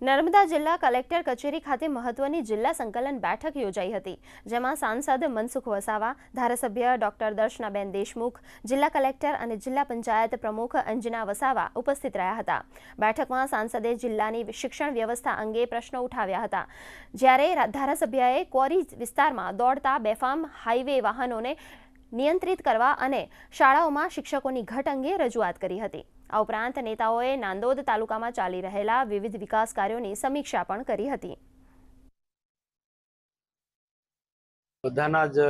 નર્મદા જિલ્લા કલેક્ટર કચેરી ખાતે મહત્વની જિલ્લા સંકલન બેઠક યોજાઈ હતી, જેમાં સાંસદ મનસુખ વસાવા, ધારાસભ્ય ડોક્ટર દર્શનાબેન દેશમુખ, જિલ્લા કલેક્ટર અને જિલ્લા પંચાયત પ્રમુખ અંજના વસાવા ઉપસ્થિત રહ્યા હતા। બેઠકમાં સાંસદે જિલ્લાની શિક્ષણ વ્યવસ્થા અંગે પ્રશ્નો ઉઠાવ્યા હતા, જ્યારે ધારાસભ્યએ ક્વોરી વિસ્તારમાં દોડતા બેફામ હાઈવે વાહનોને નિયંત્રિત કરવા અને શાળાઓમાં શિક્ષકોની ઘટ અંગે રજૂઆત કરી હતી। આ ઉપરાંત નેતાઓએ નાંદોદ તાલુકામાં ચાલી રહેલા વિવિધ વિકાસ કાર્યોની સમીક્ષા પણ કરી હતી। બધાના જ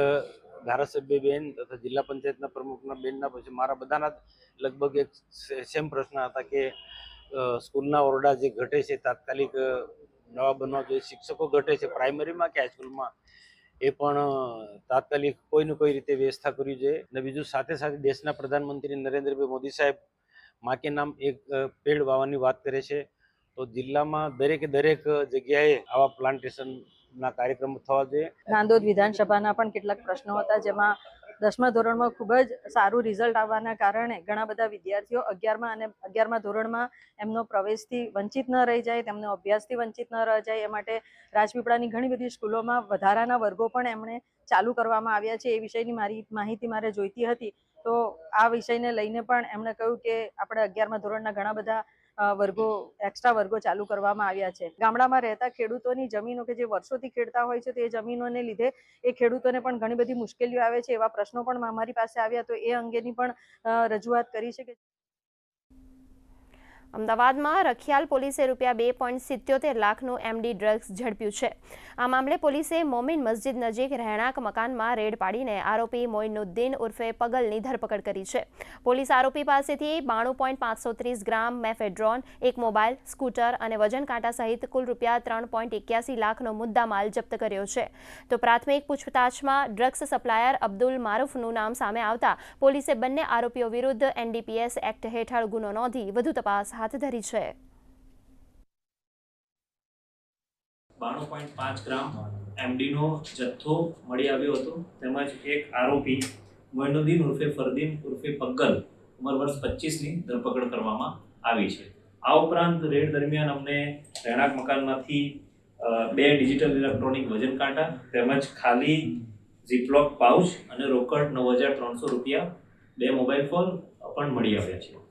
ધારાસભ્ય બેન તથા જિલ્લા પંચાયતના પ્રમુખના બેનના પછી મારા બધાના લગભગ એક સેમ પ્રશ્ન હતા કે સ્કૂલના ઓરડા જે ઘટે છે તાત્કાલિક નવા બનવા જોઈએ, શિક્ષકો ઘટે છે પ્રાઇમરીમાં કે હાઈસ્કૂલમાં એ પણ તાત્કાલિક કોઈને કોઈ રીતે વ્યવસ્થા કરવી જોઈએ। અને બીજું સાથે સાથે દેશના પ્રધાનમંત્રી નરેન્દ્રભાઈ મોદી સાહેબ માં કે નામ એક પેડ વાવવાની વાત કરે છે, તો જિલ્લામાં દરેકે દરેક જગ્યાએ આવા પ્લાન્ટેશનના કાર્યક્રમો થવા જોઈએ। નાંદોદ વિધાનસભાના પણ કેટલાક પ્રશ્નો હતા, જેમાં 10મા ધોરણમાં ખૂબ જ સારું રિઝલ્ટ આવવાના કારણે ઘણા બધા વિદ્યાર્થીઓ 11મા અને 11મા ધોરણમાં એમનો પ્રવેશથી વંચિત ન રહી જાય, તેમનો અભ્યાસથી વંચિત ન રહી જાય, એ માટે રાજપીપળાની ઘણી બધી સ્કૂલોમાં વધારાના વર્ગો પણ એમણે ચાલુ કરવામાં આવ્યા છે। એ વિષયની માહિતી મારે જોઈતી હતી, તો આ વિષયને લઈને પણ એમણે કહ્યું કે આપણે 11મા ધોરણના ઘણા બધા એક્સ્ટ્રા વર્ગો ચાલુ કરવામાં આવ્યા છે। ગામડામાં રહેતા ખેડૂતોની જમીનો કે જે વર્ષોથી ખેડતા હોય છે, તે જમીનોને લીધે એ ખેડૂતોને પણ ઘણી બધી મુશ્કેલીઓ આવે છે, એવા પ્રશ્નો પણ અમારી પાસે આવ્યા, તો એ અંગેની પણ રજૂઆત કરી છે। અમદાવાદમાં રખિયાલ પોલીસે ₹2.77 લાખનું એમડી ડ્રગ્સ ઝડપ્યું છે। આ મામલે પોલીસે મોમીન મસ્જિદ નજીક રહેણાંક મકાનમાં રેડ પાડીને આરોપી મોઇનુદ્દીન ઉર્ફે પગલની ધરપકડ કરી છે। પોલીસ આરોપી પાસેથી 92.530 ગ્રામ મેફેડ્રોન, એક મોબાઈલ, સ્કૂટર અને વજન કાંટા સહિત કુલ ₹3.81 લાખનો મુદ્દામાલ જપ્ત કર્યો છે। તો પ્રાથમિક પૂછતાછમાં ડ્રગ્સ સપ્લાયર અબ્દુલ મારૂફનું નામ સામે આવતા પોલીસે બંને આરોપીઓ વિરુદ્ધ NDPS એક્ટ હેઠળ ગુનો નોંધી વધુ તપાસ હાથ ધરી છે। 92.5 ગ્રામ એમડીનો જથ્થો મળી આવ્યો હતો, તેમજ એક આરોપી મોઇનુદ્દીન ઉર્ફે ફરદીન ઉર્ફે પગ્ગલ ઉંમર વર્ષ 25ની ધરપકડ કરવામાં આવી છે। આ ઉપરાંત રેડ દરમિયાન અમને રહેણાંક મકાનમાંથી 2 ડિજિટલ ઇલેક્ટ્રોનિક વજન કાંટા તેમજ ખાલી ઝીપલોક પાઉચ અને રોકડ ₹9,300, 2 મોબાઈલ ફોન પણ મળી આવ્યા છે।